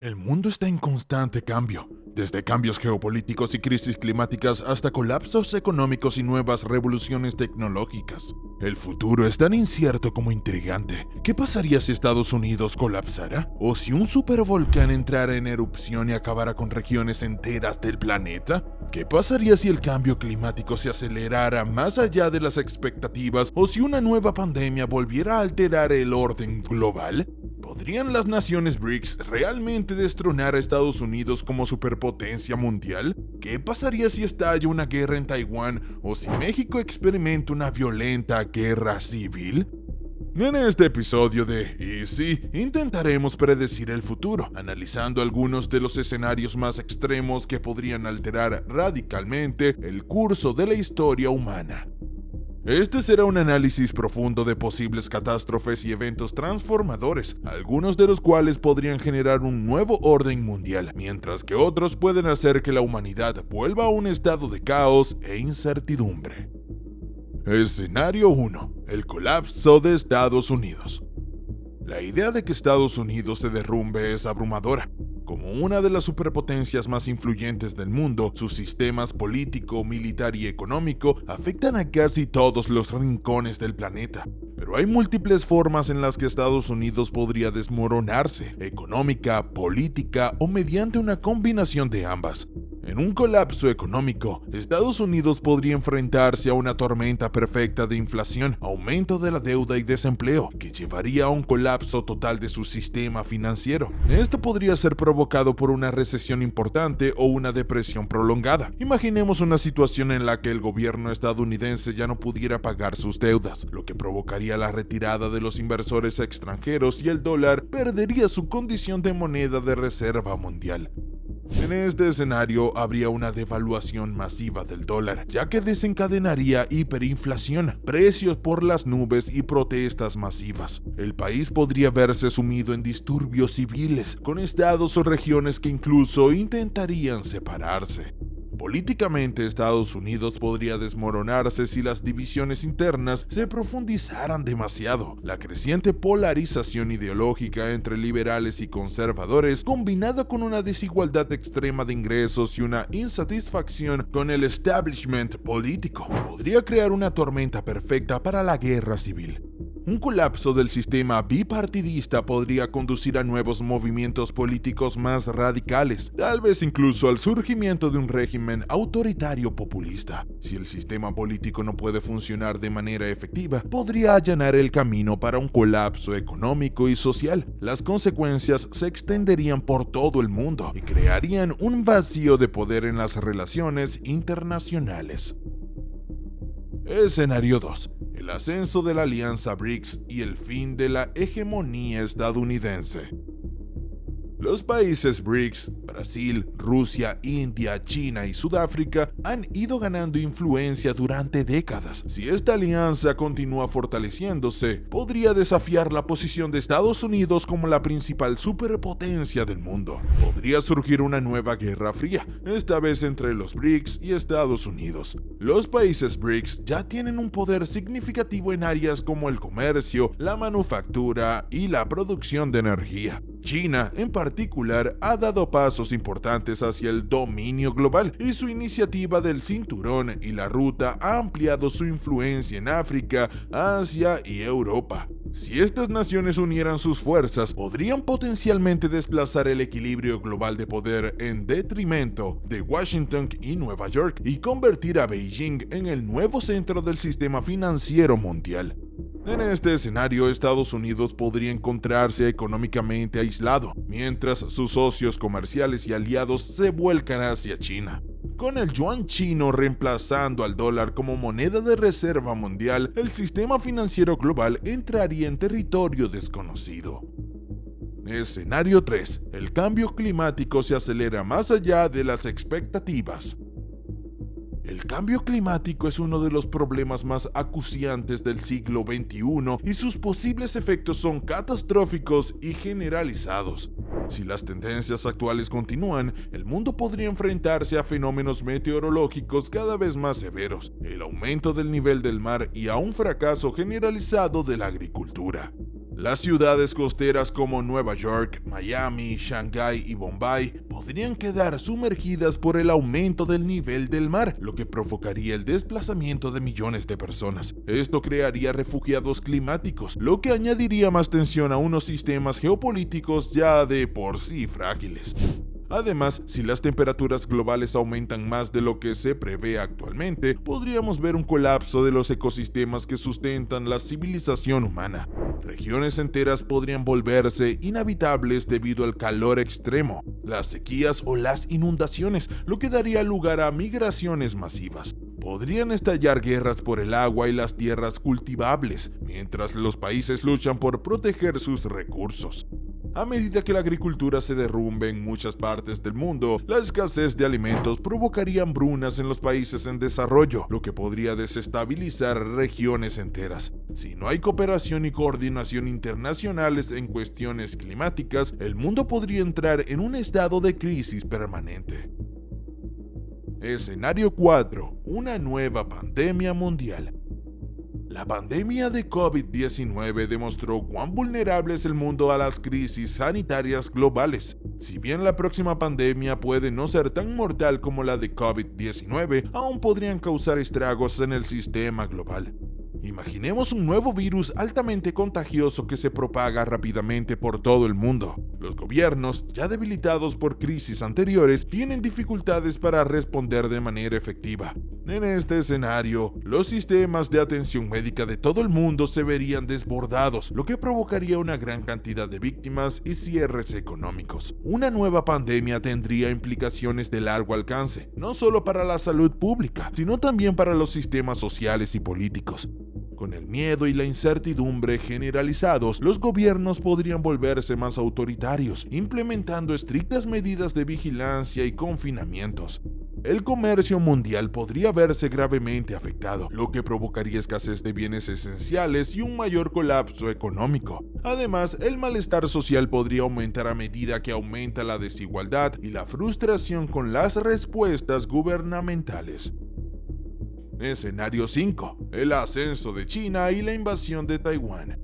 El mundo está en constante cambio, desde cambios geopolíticos y crisis climáticas hasta colapsos económicos y nuevas revoluciones tecnológicas. El futuro es tan incierto como intrigante. ¿Qué pasaría si Estados Unidos colapsara? ¿O si un supervolcán entrara en erupción y acabara con regiones enteras del planeta? ¿Qué pasaría si el cambio climático se acelerara más allá de las expectativas o si una nueva pandemia volviera a alterar el orden global? ¿Podrían las naciones BRICS realmente destronar a Estados Unidos como superpotencia mundial? ¿Qué pasaría si estalla una guerra en Taiwán o si México experimenta una violenta guerra civil? En este episodio de Easy intentaremos predecir el futuro, analizando algunos de los escenarios más extremos que podrían alterar radicalmente el curso de la historia humana. Este será un análisis profundo de posibles catástrofes y eventos transformadores, algunos de los cuales podrían generar un nuevo orden mundial, mientras que otros pueden hacer que la humanidad vuelva a un estado de caos e incertidumbre. Escenario 1. El colapso de Estados Unidos. La idea de que Estados Unidos se derrumbe es abrumadora. Como una de las superpotencias más influyentes del mundo, sus sistemas político, militar y económico afectan a casi todos los rincones del planeta. Pero hay múltiples formas en las que Estados Unidos podría desmoronarse, económica, política o mediante una combinación de ambas. En un colapso económico, Estados Unidos podría enfrentarse a una tormenta perfecta de inflación, aumento de la deuda y desempleo, que llevaría a un colapso total de su sistema financiero. Esto podría ser provocado por una recesión importante o una depresión prolongada. Imaginemos una situación en la que el gobierno estadounidense ya no pudiera pagar sus deudas, lo que provocaría la retirada de los inversores extranjeros y el dólar perdería su condición de moneda de reserva mundial. En este escenario habría una devaluación masiva del dólar, ya que desencadenaría hiperinflación, precios por las nubes y protestas masivas. El país podría verse sumido en disturbios civiles, con estados o regiones que incluso intentarían separarse. Políticamente, Estados Unidos podría desmoronarse si las divisiones internas se profundizaran demasiado. La creciente polarización ideológica entre liberales y conservadores, combinada con una desigualdad extrema de ingresos y una insatisfacción con el establishment político, podría crear una tormenta perfecta para la guerra civil. Un colapso del sistema bipartidista podría conducir a nuevos movimientos políticos más radicales, tal vez incluso al surgimiento de un régimen autoritario populista. Si el sistema político no puede funcionar de manera efectiva, podría allanar el camino para un colapso económico y social. Las consecuencias se extenderían por todo el mundo y crearían un vacío de poder en las relaciones internacionales. Escenario 2. El ascenso de la alianza BRICS y el fin de la hegemonía estadounidense. Los países BRICS, Brasil, Rusia, India, China y Sudáfrica, han ido ganando influencia durante décadas. Si esta alianza continúa fortaleciéndose, podría desafiar la posición de Estados Unidos como la principal superpotencia del mundo. Podría surgir una nueva guerra fría, esta vez entre los BRICS y Estados Unidos. Los países BRICS ya tienen un poder significativo en áreas como el comercio, la manufactura y la producción de energía. China, en particular, ha dado pasos importantes hacia el dominio global y su iniciativa del Cinturón y la Ruta ha ampliado su influencia en África, Asia y Europa. Si estas naciones unieran sus fuerzas, podrían potencialmente desplazar el equilibrio global de poder en detrimento de Washington y Nueva York y convertir a Beijing en el nuevo centro del sistema financiero mundial. En este escenario, Estados Unidos podría encontrarse económicamente aislado, mientras sus socios comerciales y aliados se vuelcan hacia China. Con el yuan chino reemplazando al dólar como moneda de reserva mundial, el sistema financiero global entraría en territorio desconocido. Escenario 3. El cambio climático se acelera más allá de las expectativas. El cambio climático es uno de los problemas más acuciantes del siglo XXI y sus posibles efectos son catastróficos y generalizados. Si las tendencias actuales continúan, el mundo podría enfrentarse a fenómenos meteorológicos cada vez más severos, el aumento del nivel del mar y a un fracaso generalizado de la agricultura. Las ciudades costeras como Nueva York, Miami, Shanghái y Bombay podrían quedar sumergidas por el aumento del nivel del mar, lo que provocaría el desplazamiento de millones de personas. Esto crearía refugiados climáticos, lo que añadiría más tensión a unos sistemas geopolíticos ya de por sí frágiles. Además, si las temperaturas globales aumentan más de lo que se prevé actualmente, podríamos ver un colapso de los ecosistemas que sustentan la civilización humana. Regiones enteras podrían volverse inhabitables debido al calor extremo, las sequías o las inundaciones, lo que daría lugar a migraciones masivas. Podrían estallar guerras por el agua y las tierras cultivables, mientras los países luchan por proteger sus recursos. A medida que la agricultura se derrumbe en muchas partes del mundo, la escasez de alimentos provocaría hambrunas en los países en desarrollo, lo que podría desestabilizar regiones enteras. Si no hay cooperación y coordinación internacionales en cuestiones climáticas, el mundo podría entrar en un estado de crisis permanente. Escenario 4. Una nueva pandemia mundial. La pandemia de COVID-19 demostró cuán vulnerable es el mundo a las crisis sanitarias globales. Si bien la próxima pandemia puede no ser tan mortal como la de COVID-19, aún podrían causar estragos en el sistema global. Imaginemos un nuevo virus altamente contagioso que se propaga rápidamente por todo el mundo. Los gobiernos, ya debilitados por crisis anteriores, tienen dificultades para responder de manera efectiva. En este escenario, los sistemas de atención médica de todo el mundo se verían desbordados, lo que provocaría una gran cantidad de víctimas y cierres económicos. Una nueva pandemia tendría implicaciones de largo alcance, no solo para la salud pública, sino también para los sistemas sociales y políticos. Con el miedo y la incertidumbre generalizados, los gobiernos podrían volverse más autoritarios, implementando estrictas medidas de vigilancia y confinamientos. El comercio mundial podría verse gravemente afectado, lo que provocaría escasez de bienes esenciales y un mayor colapso económico. Además, el malestar social podría aumentar a medida que aumenta la desigualdad y la frustración con las respuestas gubernamentales. Escenario 5. El ascenso de China y la invasión de Taiwán.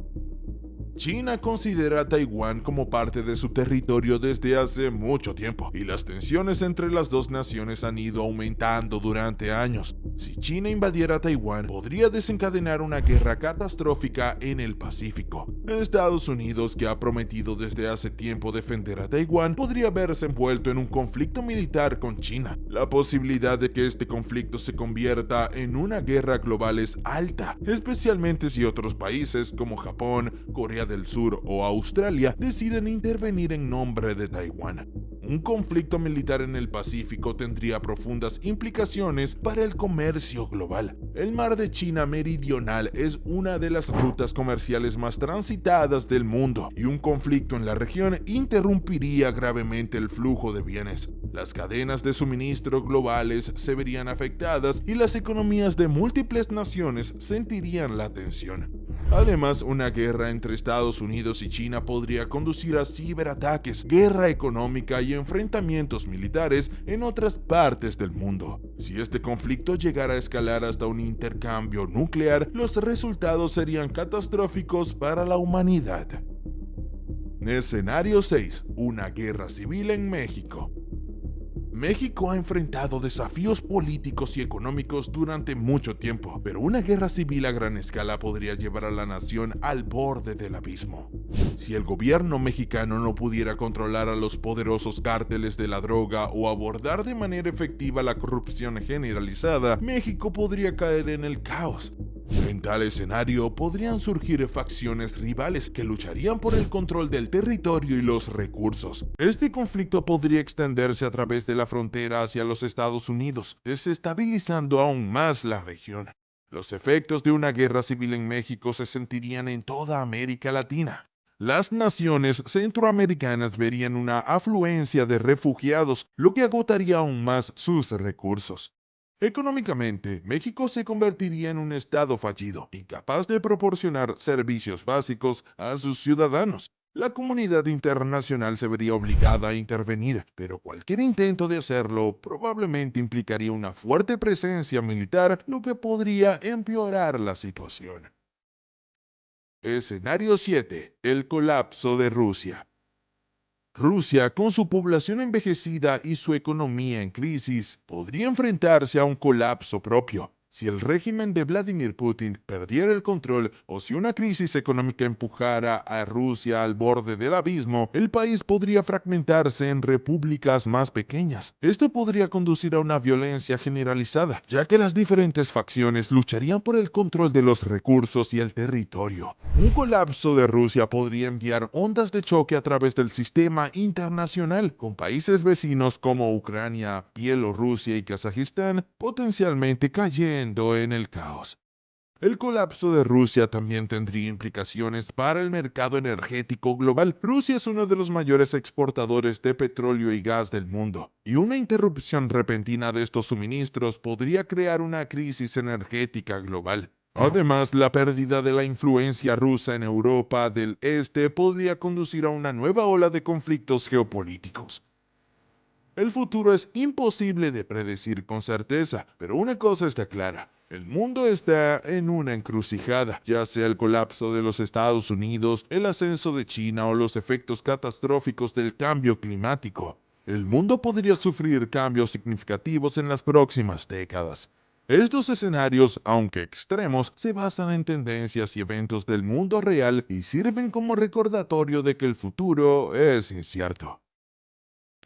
China considera a Taiwán como parte de su territorio desde hace mucho tiempo, y las tensiones entre las dos naciones han ido aumentando durante años. Si China invadiera Taiwán, podría desencadenar una guerra catastrófica en el Pacífico. Estados Unidos, que ha prometido desde hace tiempo defender a Taiwán, podría verse envuelto en un conflicto militar con China. La posibilidad de que este conflicto se convierta en una guerra global es alta, especialmente si otros países como Japón, Corea del Sur o Australia deciden intervenir en nombre de Taiwán. Un conflicto militar en el Pacífico tendría profundas implicaciones para el comercio global. El mar de China Meridional es una de las rutas comerciales más transitadas del mundo, y un conflicto en la región interrumpiría gravemente el flujo de bienes. Las cadenas de suministro globales se verían afectadas y las economías de múltiples naciones sentirían la tensión. Además, una guerra entre Estados Unidos y China podría conducir a ciberataques, guerra económica y enfrentamientos militares en otras partes del mundo. Si este conflicto llegara a escalar hasta un intercambio nuclear, los resultados serían catastróficos para la humanidad. Escenario 6. Una guerra civil en México. México ha enfrentado desafíos políticos y económicos durante mucho tiempo, pero una guerra civil a gran escala podría llevar a la nación al borde del abismo. Si el gobierno mexicano no pudiera controlar a los poderosos cárteles de la droga o abordar de manera efectiva la corrupción generalizada, México podría caer en el caos. En tal escenario podrían surgir facciones rivales que lucharían por el control del territorio y los recursos. Este conflicto podría extenderse a través de la frontera hacia los Estados Unidos, desestabilizando aún más la región. Los efectos de una guerra civil en México se sentirían en toda América Latina. Las naciones centroamericanas verían una afluencia de refugiados, lo que agotaría aún más sus recursos. Económicamente, México se convertiría en un estado fallido, incapaz de proporcionar servicios básicos a sus ciudadanos. La comunidad internacional se vería obligada a intervenir, pero cualquier intento de hacerlo probablemente implicaría una fuerte presencia militar, lo que podría empeorar la situación. Escenario 7. El colapso de Rusia. Rusia, con su población envejecida y su economía en crisis, podría enfrentarse a un colapso propio. Si el régimen de Vladimir Putin perdiera el control o si una crisis económica empujara a Rusia al borde del abismo, el país podría fragmentarse en repúblicas más pequeñas. Esto podría conducir a una violencia generalizada, ya que las diferentes facciones lucharían por el control de los recursos y el territorio. Un colapso de Rusia podría enviar ondas de choque a través del sistema internacional, con países vecinos como Ucrania, Bielorrusia y Kazajistán potencialmente cayendo en el caos. El colapso de Rusia también tendría implicaciones para el mercado energético global. Rusia es uno de los mayores exportadores de petróleo y gas del mundo, y una interrupción repentina de estos suministros podría crear una crisis energética global. Además, la pérdida de la influencia rusa en Europa del Este podría conducir a una nueva ola de conflictos geopolíticos. El futuro es imposible de predecir con certeza, pero una cosa está clara. El mundo está en una encrucijada, ya sea el colapso de los Estados Unidos, el ascenso de China o los efectos catastróficos del cambio climático. El mundo podría sufrir cambios significativos en las próximas décadas. Estos escenarios, aunque extremos, se basan en tendencias y eventos del mundo real y sirven como recordatorio de que el futuro es incierto.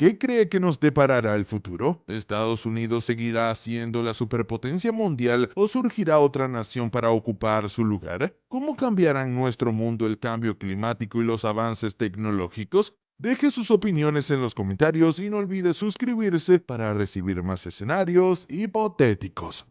¿Qué cree que nos deparará el futuro? ¿Estados Unidos seguirá siendo la superpotencia mundial o surgirá otra nación para ocupar su lugar? ¿Cómo cambiarán nuestro mundo el cambio climático y los avances tecnológicos? Deje sus opiniones en los comentarios y no olvide suscribirse para recibir más escenarios hipotéticos.